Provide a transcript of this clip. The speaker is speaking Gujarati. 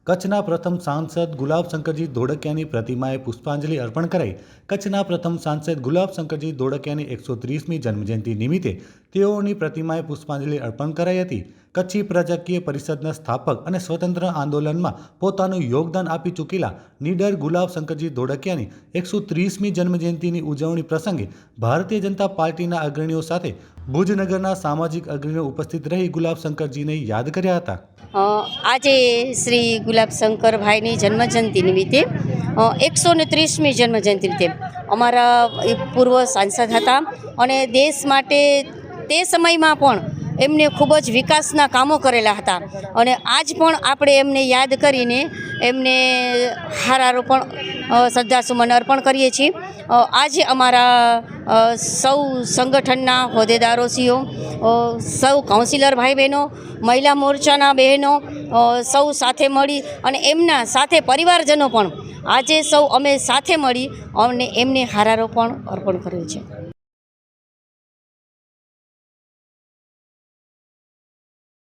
કચ્છના પ્રથમ સાંસદ ગુલાબશંકરજી ધોળકિયાની પ્રતિમાએ પુષ્પાંજલિ અર્પણ કરાઈ। કચ્છના પ્રથમ સાંસદ ગુલાબશંકરજી ધોળકિયાની 130મી જન્મજયંતિ નિમિત્તે તેઓની પ્રતિમાએ પુષ્પાંજલિ અર્પણ કરાઈ હતી। કચ્છી પ્રજાકીય પરિષદના સ્થાપક અને સ્વતંત્ર આંદોલનમાં પોતાનું યોગદાન આપી ચૂકેલા નીડર ગુલાબશંકરજી ધોળકિયાની 130મી જન્મજયંતિની ઉજવણી પ્રસંગે ભારતીય જનતા પાર્ટીના અગ્રણીઓ સાથે ભુજ નગરના સામાજિક અગ્રણીઓ ઉપસ્થિત રહી ગુલાબશંકરજીને યાદ કર્યા હતા। આજે શ્રી ગુલાબશંકરભાઈની જન્મજયંતિ નિમિત્તે 130મી જન્મજયંતિ નિમિત્તે અમારા પૂર્વ સાંસદ હતા અને દેશ માટે તે સમયમાં પણ એમને ખૂબ જ વિકાસના કામો કરેલા હતા અને આજ પણ આપણે એમને યાદ કરીને એમને હારારોપણ શ્રદ્ધાસુમન અર્પણ કરીએ છીએ। આજે અમારા સૌ સંગઠનના હોદ્દેદારોશ્રીઓ, સૌ કાઉન્સિલર ભાઈ બહેનો, મહિલા મોરચાના બહેનો સૌ સાથે મળી અને એમના સાથે પરિવારજનો પણ આજે સૌ અમે સાથે મળી અને એમને હારારોપણ અર્પણ કર્યું છે।